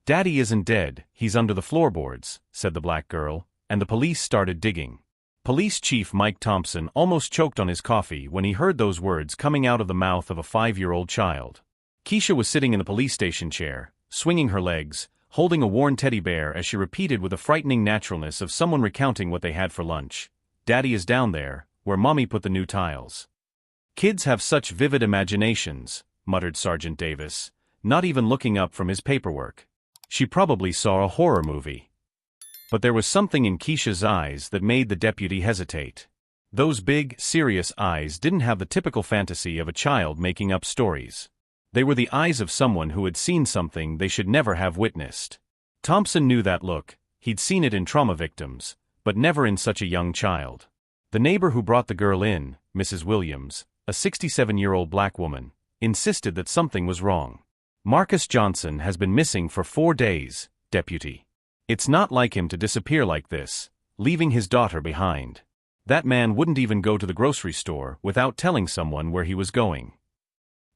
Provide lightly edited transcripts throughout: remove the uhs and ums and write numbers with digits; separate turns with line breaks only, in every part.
"Daddy isn't dead, he's under the floorboards," said the black girl, and the police started digging. Police Chief Mike Thompson almost choked on his coffee when he heard those words coming out of the mouth of a 5-year-old child. Keisha was sitting in the police station chair, swinging her legs, holding a worn teddy bear as she repeated with the frightening naturalness of someone recounting what they had for lunch. "Daddy is down there, where Mommy put the new tiles." "Kids have such vivid imaginations," muttered Sergeant Davis, not even looking up from his paperwork. She probably saw a horror movie. But there was something in Keisha's eyes that made the deputy hesitate. Those big, serious eyes didn't have the typical fantasy of a child making up stories. They were the eyes of someone who had seen something they should never have witnessed. Thompson knew that look. He'd seen it in trauma victims, but never in such a young child. The neighbor who brought the girl in, Mrs. Williams, a 67-year-old black woman, insisted that something was wrong. "Marcus Johnson has been missing for 4 days, Deputy. It's not like him to disappear like this, leaving his daughter behind. That man wouldn't even go to the grocery store without telling someone where he was going."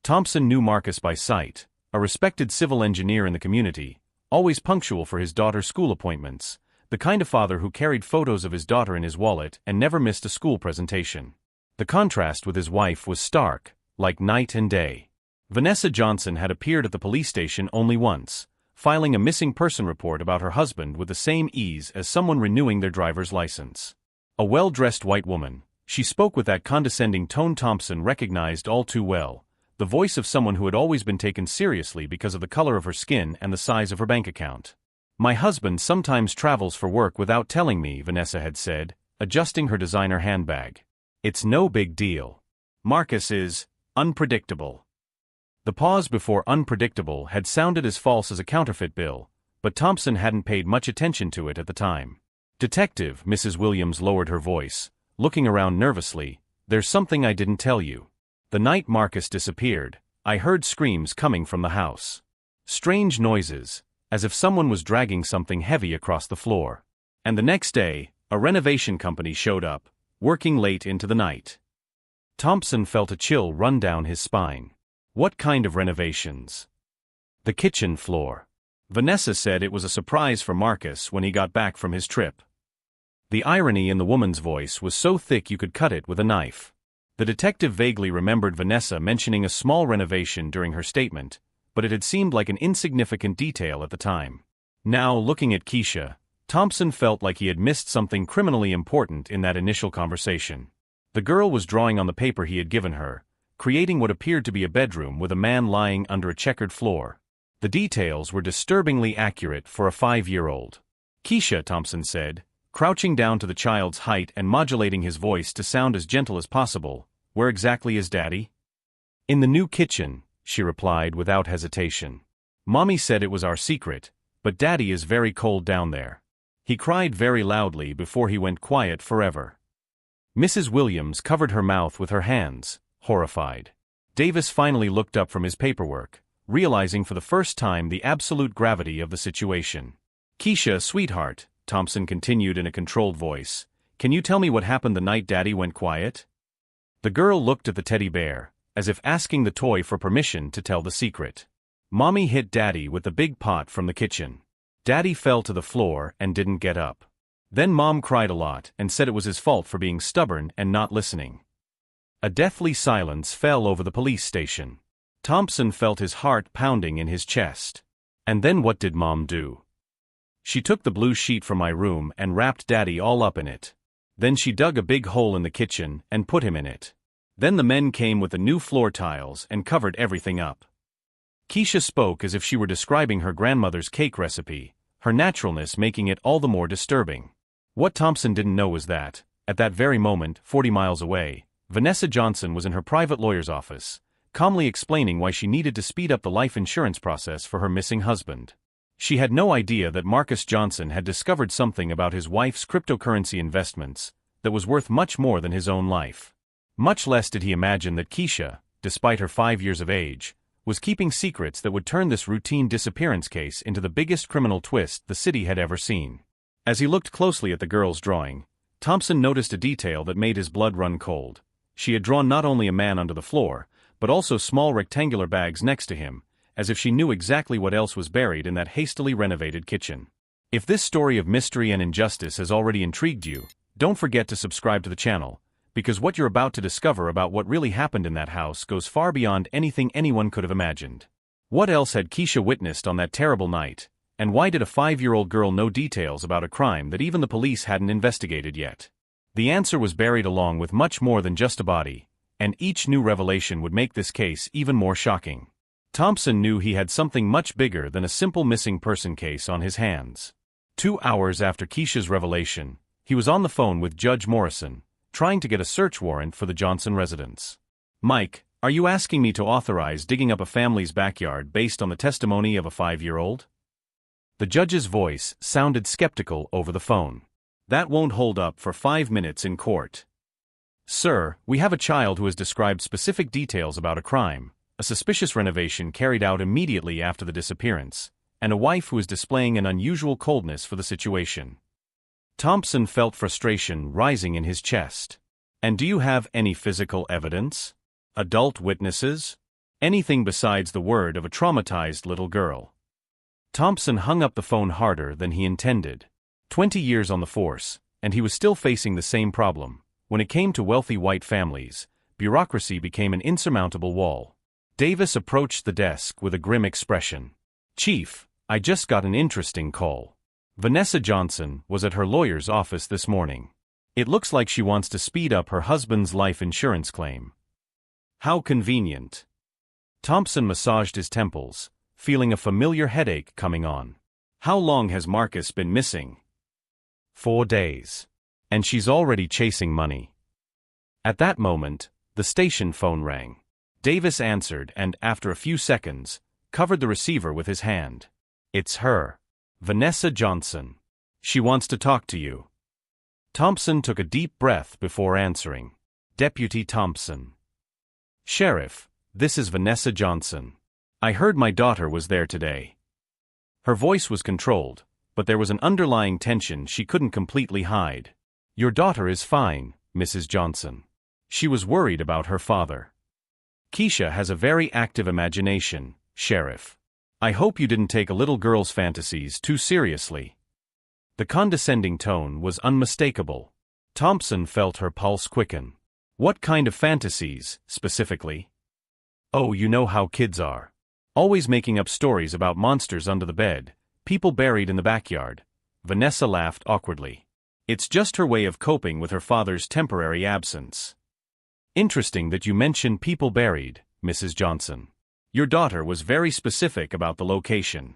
Thompson knew Marcus by sight, a respected civil engineer in the community, always punctual for his daughter's school appointments, the kind of father who carried photos of his daughter in his wallet and never missed a school presentation. The contrast with his wife was stark, like night and day. Vanessa Johnson had appeared at the police station only once, filing a missing person report about her husband with the same ease as someone renewing their driver's license. A well-dressed white woman, she spoke with that condescending tone Thompson recognized all too well, the voice of someone who had always been taken seriously because of the color of her skin and the size of her bank account. "My husband sometimes travels for work without telling me," Vanessa had said, adjusting her designer handbag. "It's no big deal. Marcus is unpredictable." The pause before unpredictable had sounded as false as a counterfeit bill, but Thompson hadn't paid much attention to it at the time. "Detective," Mrs. Williams lowered her voice, looking around nervously, "there's something I didn't tell you. The night Marcus disappeared, I heard screams coming from the house. Strange noises, as if someone was dragging something heavy across the floor. And the next day, a renovation company showed up, working late into the night." Thompson felt a chill run down his spine. What kind of renovations? "The kitchen floor." Vanessa said it was a surprise for Marcus when he got back from his trip. The irony in the woman's voice was so thick you could cut it with a knife. The detective vaguely remembered Vanessa mentioning a small renovation during her statement, but it had seemed like an insignificant detail at the time. Now, looking at Keisha, Thompson felt like he had missed something criminally important in that initial conversation. The girl was drawing on the paper he had given her, creating what appeared to be a bedroom with a man lying under a checkered floor. The details were disturbingly accurate for a 5-year-old. "Keisha," Thompson said, crouching down to the child's height and modulating his voice to sound as gentle as possible, "where exactly is Daddy?" "In the new kitchen," she replied without hesitation. "Mommy said it was our secret, but Daddy is very cold down there. He cried very loudly before he went quiet forever." Mrs. Williams covered her mouth with her hands, horrified. Davis finally looked up from his paperwork, realizing for the first time the absolute gravity of the situation. "Keisha, sweetheart," Thompson continued in a controlled voice, "can you tell me what happened the night Daddy went quiet?" The girl looked at the teddy bear, as if asking the toy for permission to tell the secret. "Mommy hit Daddy with the big pot from the kitchen. Daddy fell to the floor and didn't get up. Then Mom cried a lot and said it was his fault for being stubborn and not listening." A deathly silence fell over the police station. Thompson felt his heart pounding in his chest. "And then what did Mom do?" "She took the blue sheet from my room and wrapped Daddy all up in it. Then she dug a big hole in the kitchen and put him in it. Then the men came with the new floor tiles and covered everything up." Keisha spoke as if she were describing her grandmother's cake recipe, her naturalness making it all the more disturbing. What Thompson didn't know was that, at that very moment, 40 miles away, Vanessa Johnson was in her private lawyer's office, calmly explaining why she needed to speed up the life insurance process for her missing husband. She had no idea that Marcus Johnson had discovered something about his wife's cryptocurrency investments that was worth much more than his own life. Much less did he imagine that Keisha, despite her 5 years of age, was keeping secrets that would turn this routine disappearance case into the biggest criminal twist the city had ever seen. As he looked closely at the girl's drawing, Thompson noticed a detail that made his blood run cold. She had drawn not only a man under the floor, but also small rectangular bags next to him, as if she knew exactly what else was buried in that hastily renovated kitchen. If this story of mystery and injustice has already intrigued you, don't forget to subscribe to the channel, because what you're about to discover about what really happened in that house goes far beyond anything anyone could have imagined. What else had Keisha witnessed on that terrible night, and why did a 5-year-old girl know details about a crime that even the police hadn't investigated yet? The answer was buried along with much more than just a body, and each new revelation would make this case even more shocking. Thompson knew he had something much bigger than a simple missing person case on his hands. 2 hours after Keisha's revelation, he was on the phone with Judge Morrison, trying to get a search warrant for the Johnson residence. "Mike, are you asking me to authorize digging up a family's backyard based on the testimony of a 5-year-old? The judge's voice sounded skeptical over the phone. "That won't hold up for 5 minutes in court. Sir, we have a child who has described specific details about a crime, a suspicious renovation carried out immediately after the disappearance, and a wife who is displaying an unusual coldness for the situation." Thompson felt frustration rising in his chest. "And do you have any physical evidence? Adult witnesses? Anything besides the word of a traumatized little girl?" Thompson hung up the phone harder than he intended. 20 years on the force, and he was still facing the same problem. When it came to wealthy white families, bureaucracy became an insurmountable wall. Davis approached the desk with a grim expression. "Chief, I just got an interesting call. Vanessa Johnson was at her lawyer's office this morning. It looks like she wants to speed up her husband's life insurance claim." "How convenient." Thompson massaged his temples, feeling a familiar headache coming on. "How long has Marcus been missing?" 4 days. And she's already chasing money. At that moment, the station phone rang. Davis answered and, after a few seconds, covered the receiver with his hand. "It's her. Vanessa Johnson. She wants to talk to you." Thompson took a deep breath before answering. "Deputy Thompson." "Sheriff, this is Vanessa Johnson. I heard my daughter was there today." Her voice was controlled, but there was an underlying tension she couldn't completely hide. "Your daughter is fine, Mrs. Johnson. She was worried about her father." "Keisha has a very active imagination, Sheriff. I hope you didn't take a little girl's fantasies too seriously." The condescending tone was unmistakable. Thompson felt her pulse quicken. "What kind of fantasies, specifically?" "Oh, you know how kids are. Always making up stories about monsters under the bed, people buried in the backyard." Vanessa laughed awkwardly. "It's just her way of coping with her father's temporary absence." "Interesting that you mention people buried, Mrs. Johnson. Your daughter was very specific about the location."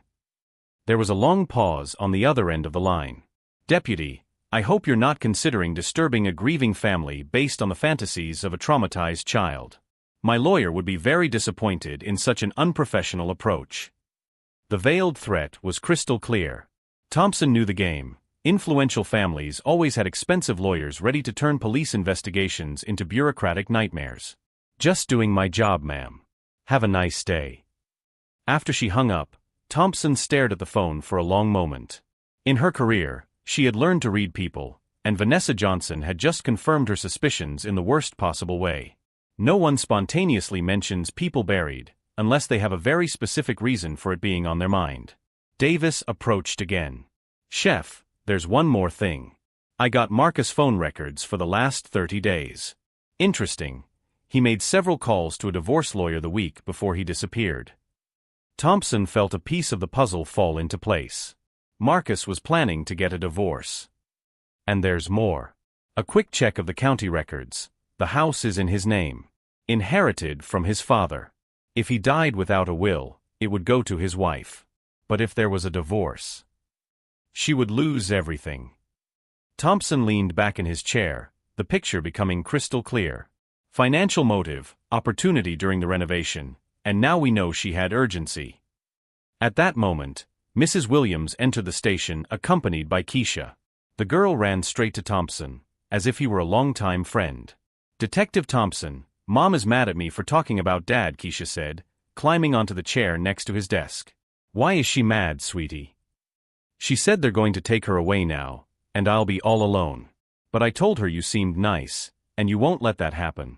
There was a long pause on the other end of the line. "Deputy, I hope you're not considering disturbing a grieving family based on the fantasies of a traumatized child. My lawyer would be very disappointed in such an unprofessional approach." The veiled threat was crystal clear. Thompson knew the game. Influential families always had expensive lawyers ready to turn police investigations into bureaucratic nightmares. "Just doing my job, ma'am. Have a nice day." After she hung up, Thompson stared at the phone for a long moment. In her career, she had learned to read people, and Vanessa Johnson had just confirmed her suspicions in the worst possible way. No one spontaneously mentions people buried, unless they have a very specific reason for it being on their mind. Davis approached again. "Chef, there's one more thing. I got Marcus' phone records for the last 30 days. Interesting. He made several calls to a divorce lawyer the week before he disappeared." Thompson felt a piece of the puzzle fall into place. Marcus was planning to get a divorce. And there's more. A quick check of the county records. The house is in his name. Inherited from his father. If he died without a will, it would go to his wife. But if there was a divorce, she would lose everything. Thompson leaned back in his chair, the picture becoming crystal clear. Financial motive, opportunity during the renovation, and now we know she had urgency. At that moment, Mrs. Williams entered the station accompanied by Keisha. The girl ran straight to Thompson, as if he were a longtime friend. "Detective Thompson, Mom is mad at me for talking about Dad," Keisha said, climbing onto the chair next to his desk. "Why is she mad, sweetie?" "She said they're going to take her away now, and I'll be all alone. But I told her you seemed nice, and you won't let that happen."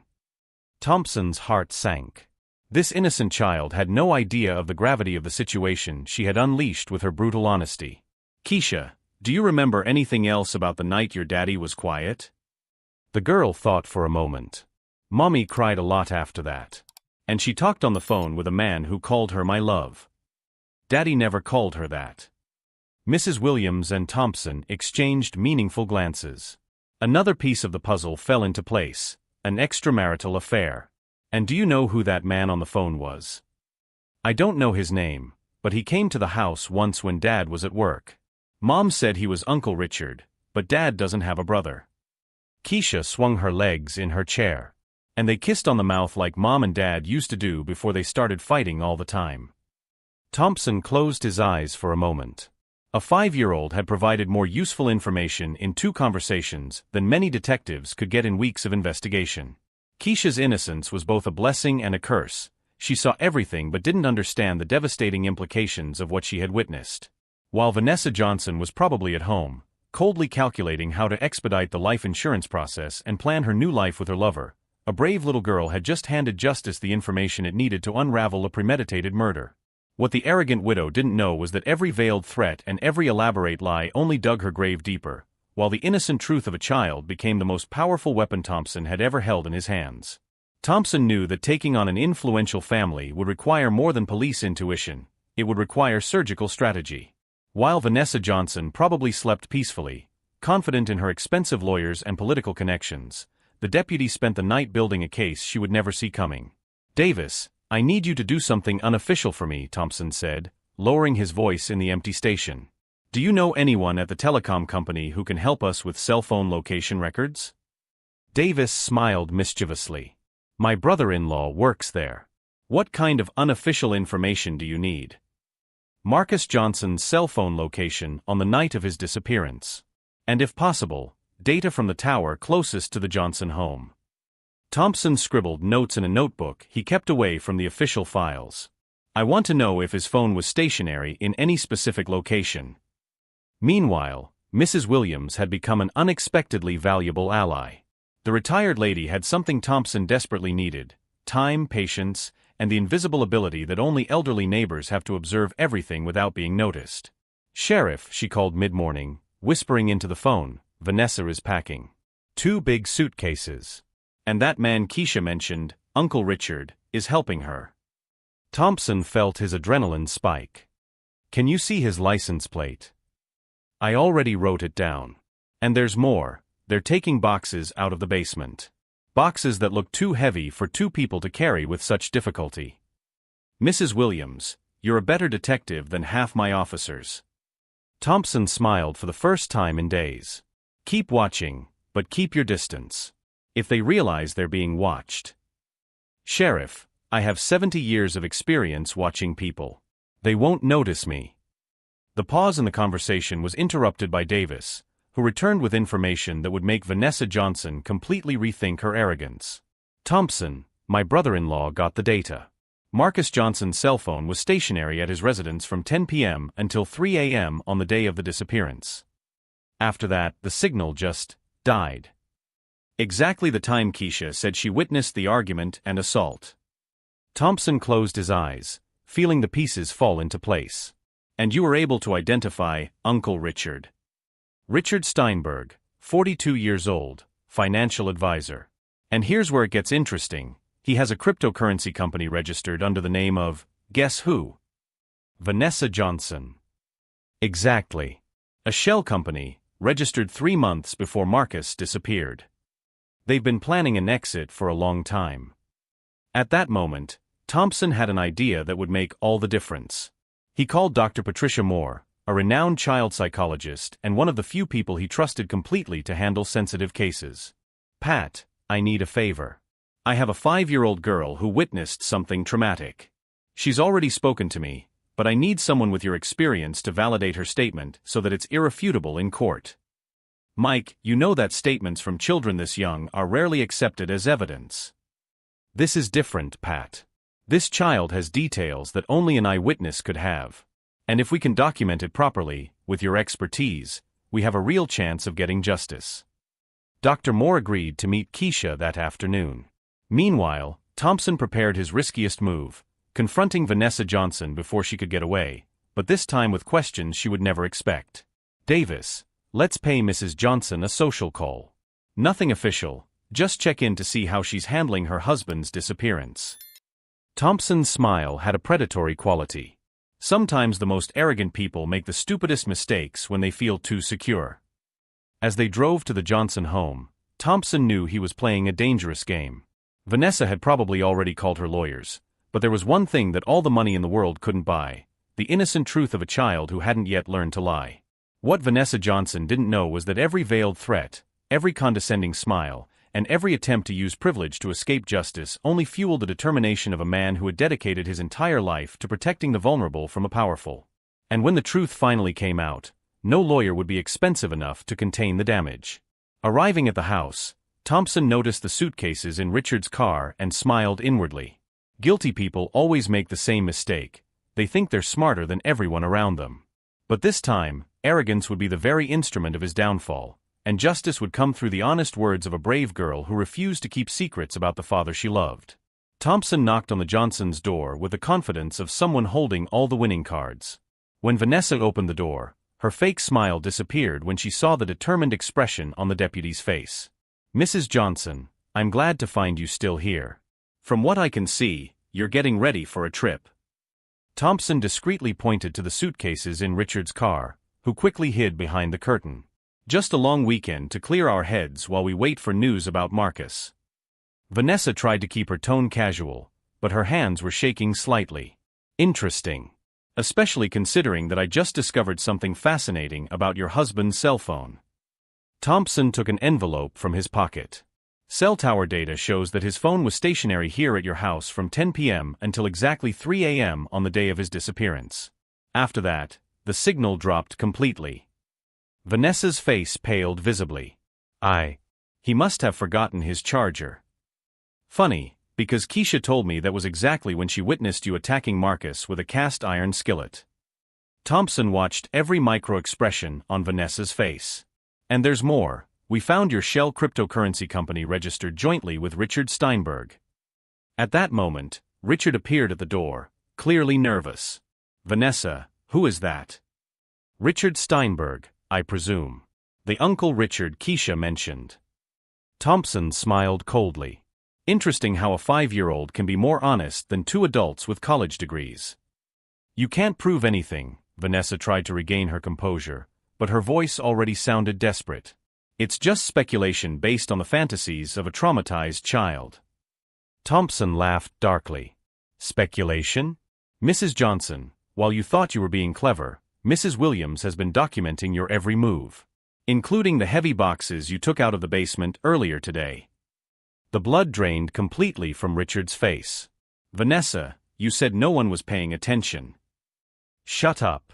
Thompson's heart sank. This innocent child had no idea of the gravity of the situation she had unleashed with her brutal honesty. "Keisha, do you remember anything else about the night your daddy was quiet?" The girl thought for a moment. "Mommy cried a lot after that. And she talked on the phone with a man who called her my love. Daddy never called her that." Mrs. Williams and Thompson exchanged meaningful glances. Another piece of the puzzle fell into place: an extramarital affair. "And do you know who that man on the phone was?" "I don't know his name, but he came to the house once when Dad was at work. Mom said he was Uncle Richard, but Dad doesn't have a brother." Keisha swung her legs in her chair. "And they kissed on the mouth like Mom and Dad used to do before they started fighting all the time." Thompson closed his eyes for a moment. A 5-year-old had provided more useful information in 2 conversations than many detectives could get in weeks of investigation. Keisha's innocence was both a blessing and a curse. She saw everything but didn't understand the devastating implications of what she had witnessed. While Vanessa Johnson was probably at home, coldly calculating how to expedite the life insurance process and plan her new life with her lover, a brave little girl had just handed justice the information it needed to unravel a premeditated murder. What the arrogant widow didn't know was that every veiled threat and every elaborate lie only dug her grave deeper, while the innocent truth of a child became the most powerful weapon Thompson had ever held in his hands. Thompson knew that taking on an influential family would require more than police intuition; it would require surgical strategy. While Vanessa Johnson probably slept peacefully, confident in her expensive lawyers and political connections, the deputy spent the night building a case she would never see coming. "Davis, I need you to do something unofficial for me," Thompson said, lowering his voice in the empty station. "Do you know anyone at the telecom company who can help us with cell phone location records?" Davis smiled mischievously. "My brother-in-law works there. What kind of unofficial information do you need?" "Marcus Johnson's cell phone location on the night of his disappearance. And if possible, data from the tower closest to the Johnson home." Thompson scribbled notes in a notebook he kept away from the official files. "I want to know if his phone was stationary in any specific location." Meanwhile, Mrs. Williams had become an unexpectedly valuable ally. The retired lady had something Thompson desperately needed: time, patience, and the invisible ability that only elderly neighbors have to observe everything without being noticed. "Sheriff," she called mid-morning, whispering into the phone, "Vanessa is packing 2 big suitcases. And that man Keisha mentioned, Uncle Richard, is helping her." Thompson felt his adrenaline spike. "Can you see his license plate?" "I already wrote it down. And there's more. They're taking boxes out of the basement. Boxes that look too heavy for 2 people to carry with such difficulty." "Mrs. Williams, you're a better detective than half my officers." Thompson smiled for the first time in days. "Keep watching, but keep your distance. If they realize they're being watched." "Sheriff, I have 70 years of experience watching people. They won't notice me." The pause in the conversation was interrupted by Davis, who returned with information that would make Vanessa Johnson completely rethink her arrogance. "Thompson, my brother-in-law got the data. Marcus Johnson's cell phone was stationary at his residence from 10 p.m. until 3 a.m. on the day of the disappearance. After that, the signal just died. Exactly the time Keisha said she witnessed the argument and assault." Thompson closed his eyes, feeling the pieces fall into place. "And you were able to identify Uncle Richard?" "Richard Steinberg, 42 years old, financial advisor. And here's where it gets interesting. He has a cryptocurrency company registered under the name of, guess who? Vanessa Johnson." "Exactly. A shell company, registered 3 months before Marcus disappeared. They've been planning an exit for a long time." At that moment, Thompson had an idea that would make all the difference. He called Dr. Patricia Moore, a renowned child psychologist and one of the few people he trusted completely to handle sensitive cases. "Pat, I need a favor. I have a 5-year-old girl who witnessed something traumatic. She's already spoken to me, but I need someone with your experience to validate her statement so that it's irrefutable in court. Mike, you know that statements from children this young are rarely accepted as evidence. This is different, Pat. This child has details that only an eyewitness could have. And if we can document it properly, with your expertise, we have a real chance of getting justice." Dr. Moore agreed to meet Keisha that afternoon. Meanwhile, Thompson prepared his riskiest move, confronting Vanessa Johnson before she could get away, but this time with questions she would never expect. Davis, let's pay Mrs. Johnson a social call. Nothing official, just check in to see how she's handling her husband's disappearance. Thompson's smile had a predatory quality. Sometimes the most arrogant people make the stupidest mistakes when they feel too secure. As they drove to the Johnson home, Thompson knew he was playing a dangerous game. Vanessa had probably already called her lawyers, but there was one thing that all the money in the world couldn't buy: the innocent truth of a child who hadn't yet learned to lie. What Vanessa Johnson didn't know was that every veiled threat, every condescending smile, and every attempt to use privilege to escape justice only fueled the determination of a man who had dedicated his entire life to protecting the vulnerable from the powerful. And when the truth finally came out, no lawyer would be expensive enough to contain the damage. Arriving at the house, Thompson noticed the suitcases in Richard's car and smiled inwardly. Guilty people always make the same mistake: they think they're smarter than everyone around them. But this time, arrogance would be the very instrument of his downfall, and justice would come through the honest words of a brave girl who refused to keep secrets about the father she loved. Thompson knocked on the Johnsons' door with the confidence of someone holding all the winning cards. When Vanessa opened the door, her fake smile disappeared when she saw the determined expression on the deputy's face. "Mrs. Johnson, I'm glad to find you still here. From what I can see, you're getting ready for a trip." Thompson discreetly pointed to the suitcases in Richard's car, who quickly hid behind the curtain. "Just a long weekend to clear our heads while we wait for news about Marcus." Vanessa tried to keep her tone casual, but her hands were shaking slightly. "Interesting. Especially considering that I just discovered something fascinating about your husband's cell phone." Thompson took an envelope from his pocket. "Cell tower data shows that his phone was stationary here at your house from 10 p.m. until exactly 3 a.m. on the day of his disappearance. After that, the signal dropped completely." Vanessa's face paled visibly. He must have forgotten his charger." "Funny, because Keisha told me that was exactly when she witnessed you attacking Marcus with a cast-iron skillet." Thompson watched every micro-expression on Vanessa's face. "And there's more. We found your shell cryptocurrency company registered jointly with Richard Steinberg." At that moment, Richard appeared at the door, clearly nervous. "Vanessa, who is that?" "Richard Steinberg, I presume. The Uncle Richard Keisha mentioned." Thompson smiled coldly. Interesting how a 5-year-old can be more honest than 2 adults with college degrees. "You can't prove anything," Vanessa tried to regain her composure, but her voice already sounded desperate. "It's just speculation based on the fantasies of a traumatized child." Thompson laughed darkly. "Speculation? Mrs. Johnson, while you thought you were being clever, Mrs. Williams has been documenting your every move, including the heavy boxes you took out of the basement earlier today." The blood drained completely from Richard's face. "Vanessa, you said no one was paying attention." "Shut up."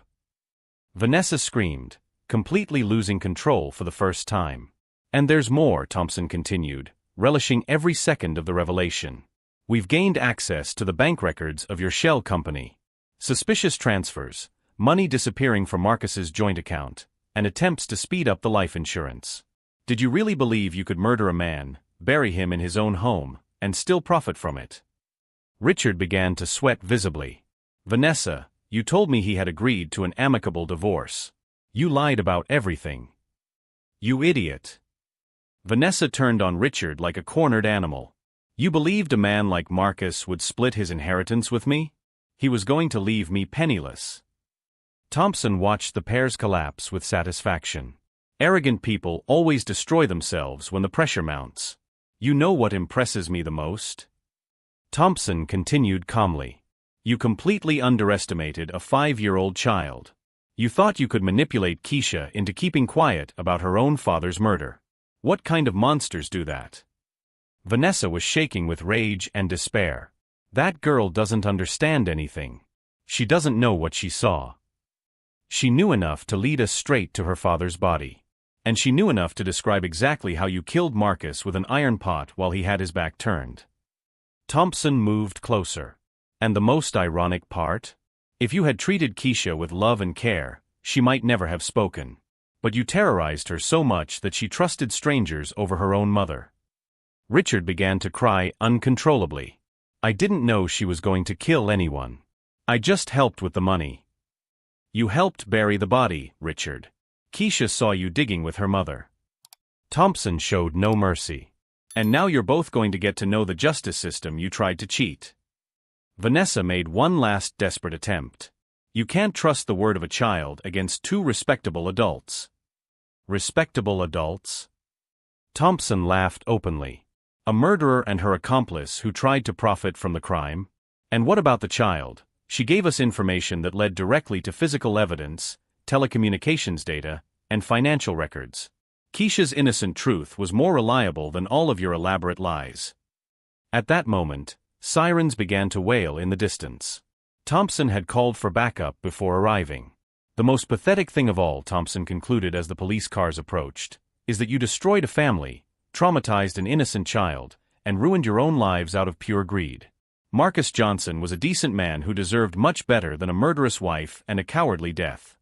Vanessa screamed, completely losing control for the first time. "And there's more," Thompson continued, relishing every second of the revelation. "We've gained access to the bank records of your shell company. Suspicious transfers, money disappearing from Marcus's joint account, and attempts to speed up the life insurance. Did you really believe you could murder a man, bury him in his own home, and still profit from it?" Richard began to sweat visibly. "Vanessa, you told me he had agreed to an amicable divorce. You lied about everything." "You idiot." Vanessa turned on Richard like a cornered animal. "You believed a man like Marcus would split his inheritance with me? He was going to leave me penniless." Thompson watched the pair's collapse with satisfaction. Arrogant people always destroy themselves when the pressure mounts. "You know what impresses me the most?" Thompson continued calmly. "You completely underestimated a 5-year-old child. You thought you could manipulate Keisha into keeping quiet about her own father's murder. What kind of monsters do that?" Vanessa was shaking with rage and despair. "That girl doesn't understand anything. She doesn't know what she saw. She knew enough to lead us straight to her father's body. And she knew enough to describe exactly how you killed Marcus with an iron pot while he had his back turned." Thompson moved closer. "And the most ironic part? If you had treated Keisha with love and care, she might never have spoken. But you terrorized her so much that she trusted strangers over her own mother." Richard began to cry uncontrollably. I didn't know she was going to kill anyone. I just helped with the money. You helped bury the body, Richard. Keisha saw you digging with her mother. Thompson showed no mercy. And now you're both going to get to know the justice system you tried to cheat. Vanessa made one last desperate attempt. You can't trust the word of a child against two respectable adults. Respectable adults? Thompson laughed openly. A murderer and her accomplice who tried to profit from the crime? And what about the child? She gave us information that led directly to physical evidence, telecommunications data, and financial records. Keisha's innocent truth was more reliable than all of your elaborate lies. At that moment, sirens began to wail in the distance. Thompson had called for backup before arriving. The most pathetic thing of all, Thompson concluded as the police cars approached, is that you destroyed a family, traumatized an innocent child, and ruined your own lives out of pure greed. Marcus Johnson was a decent man who deserved much better than a murderous wife and a cowardly death.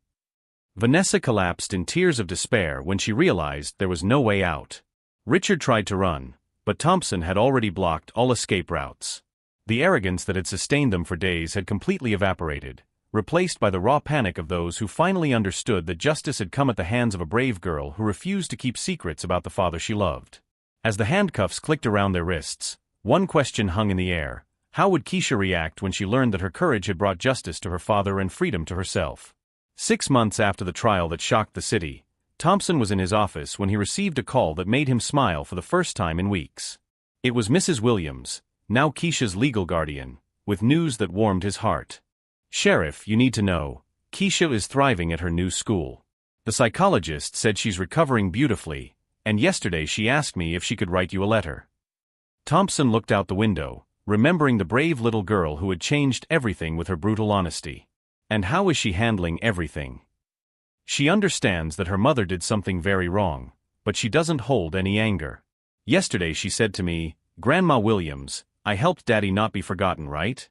Vanessa collapsed in tears of despair when she realized there was no way out. Richard tried to run, but Thompson had already blocked all escape routes. The arrogance that had sustained them for days had completely evaporated, replaced by the raw panic of those who finally understood that justice had come at the hands of a brave girl who refused to keep secrets about the father she loved. As the handcuffs clicked around their wrists, one question hung in the air: how would Keisha react when she learned that her courage had brought justice to her father and freedom to herself? 6 months after the trial that shocked the city, Thompson was in his office when he received a call that made him smile for the first time in weeks. It was Mrs. Williams, now Keisha's legal guardian, with news that warmed his heart. Sheriff, you need to know, Keisha is thriving at her new school. The psychologist said she's recovering beautifully, and yesterday she asked me if she could write you a letter. Thompson looked out the window, remembering the brave little girl who had changed everything with her brutal honesty. And how is she handling everything? She understands that her mother did something very wrong, but she doesn't hold any anger. Yesterday she said to me, "Grandma Williams, I helped Daddy not be forgotten, right?"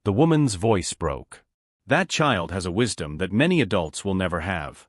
The woman's voice broke. That child has a wisdom that many adults will never have.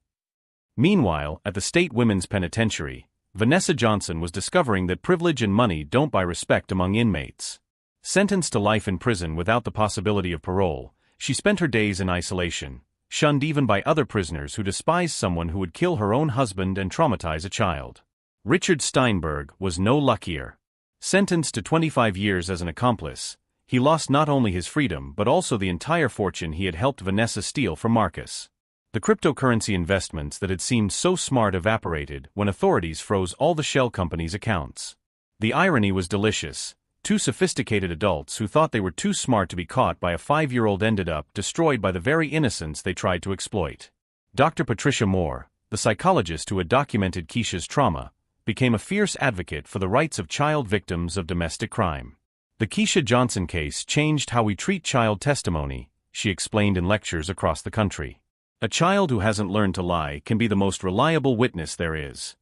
Meanwhile, at the state women's penitentiary, Vanessa Johnson was discovering that privilege and money don't buy respect among inmates. Sentenced to life in prison without the possibility of parole, she spent her days in isolation, shunned even by other prisoners who despised someone who would kill her own husband and traumatize a child. Richard Steinberg was no luckier. Sentenced to 25 years as an accomplice, he lost not only his freedom but also the entire fortune he had helped Vanessa steal from Marcus. The cryptocurrency investments that had seemed so smart evaporated when authorities froze all the shell companies' accounts. The irony was delicious. Two sophisticated adults who thought they were too smart to be caught by a 5-year-old ended up destroyed by the very innocence they tried to exploit. Dr. Patricia Moore, the psychologist who had documented Keisha's trauma, became a fierce advocate for the rights of child victims of domestic crime. The Keisha Johnson case changed how we treat child testimony, she explained in lectures across the country. A child who hasn't learned to lie can be the most reliable witness there is.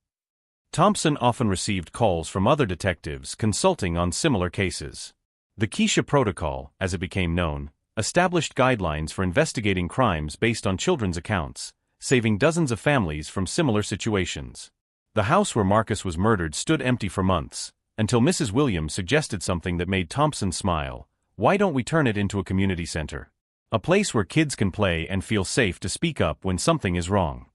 Thompson often received calls from other detectives consulting on similar cases. The Keisha Protocol, as it became known, established guidelines for investigating crimes based on children's accounts, saving dozens of families from similar situations. The house where Marcus was murdered stood empty for months, until Mrs. Williams suggested something that made Thompson smile: why don't we turn it into a community center? A place where kids can play and feel safe to speak up when something is wrong.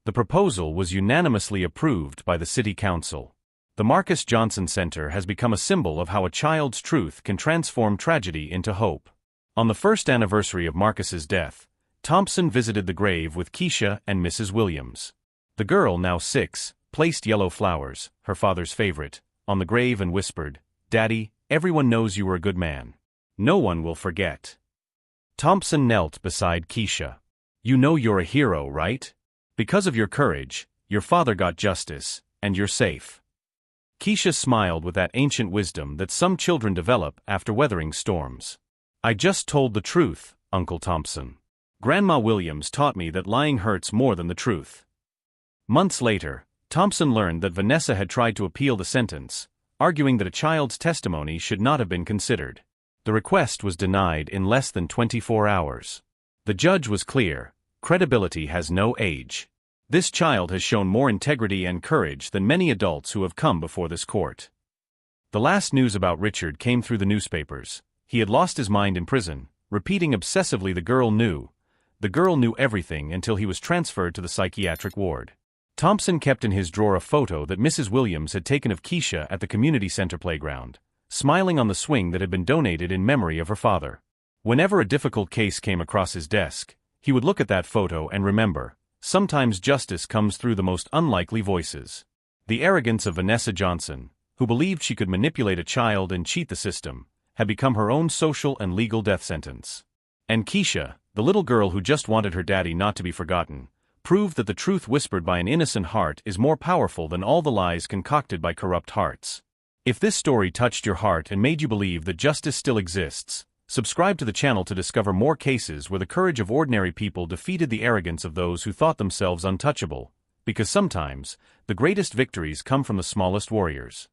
The proposal was unanimously approved by the City Council. The Marcus Johnson Center has become a symbol of how a child's truth can transform tragedy into hope. On the first anniversary of Marcus's death, Thompson visited the grave with Keisha and Mrs. Williams. The girl, now 6, placed yellow flowers, her father's favorite, on the grave and whispered, "Daddy, everyone knows you were a good man. No one will forget." Thompson knelt beside Keisha. "You know you're a hero, right? Because of your courage, your father got justice, and you're safe." Keisha smiled with that ancient wisdom that some children develop after weathering storms. "I just told the truth, Uncle Thompson. Grandma Williams taught me that lying hurts more than the truth." Months later, Thompson learned that Vanessa had tried to appeal the sentence, arguing that a child's testimony should not have been considered. The request was denied in less than 24 hours. The judge was clear: credibility has no age. This child has shown more integrity and courage than many adults who have come before this court. The last news about Richard came through the newspapers. He had lost his mind in prison, repeating obsessively the girl knew everything until he was transferred to the psychiatric ward. Thompson kept in his drawer a photo that Mrs. Williams had taken of Keisha at the community center playground, smiling on the swing that had been donated in memory of her father. Whenever a difficult case came across his desk, he would look at that photo and remember, sometimes justice comes through the most unlikely voices. The arrogance of Vanessa Johnson, who believed she could manipulate a child and cheat the system, had become her own social and legal death sentence. And Keisha, the little girl who just wanted her daddy not to be forgotten, proved that the truth whispered by an innocent heart is more powerful than all the lies concocted by corrupt hearts. If this story touched your heart and made you believe that justice still exists, subscribe to the channel to discover more cases where the courage of ordinary people defeated the arrogance of those who thought themselves untouchable, because sometimes, the greatest victories come from the smallest warriors.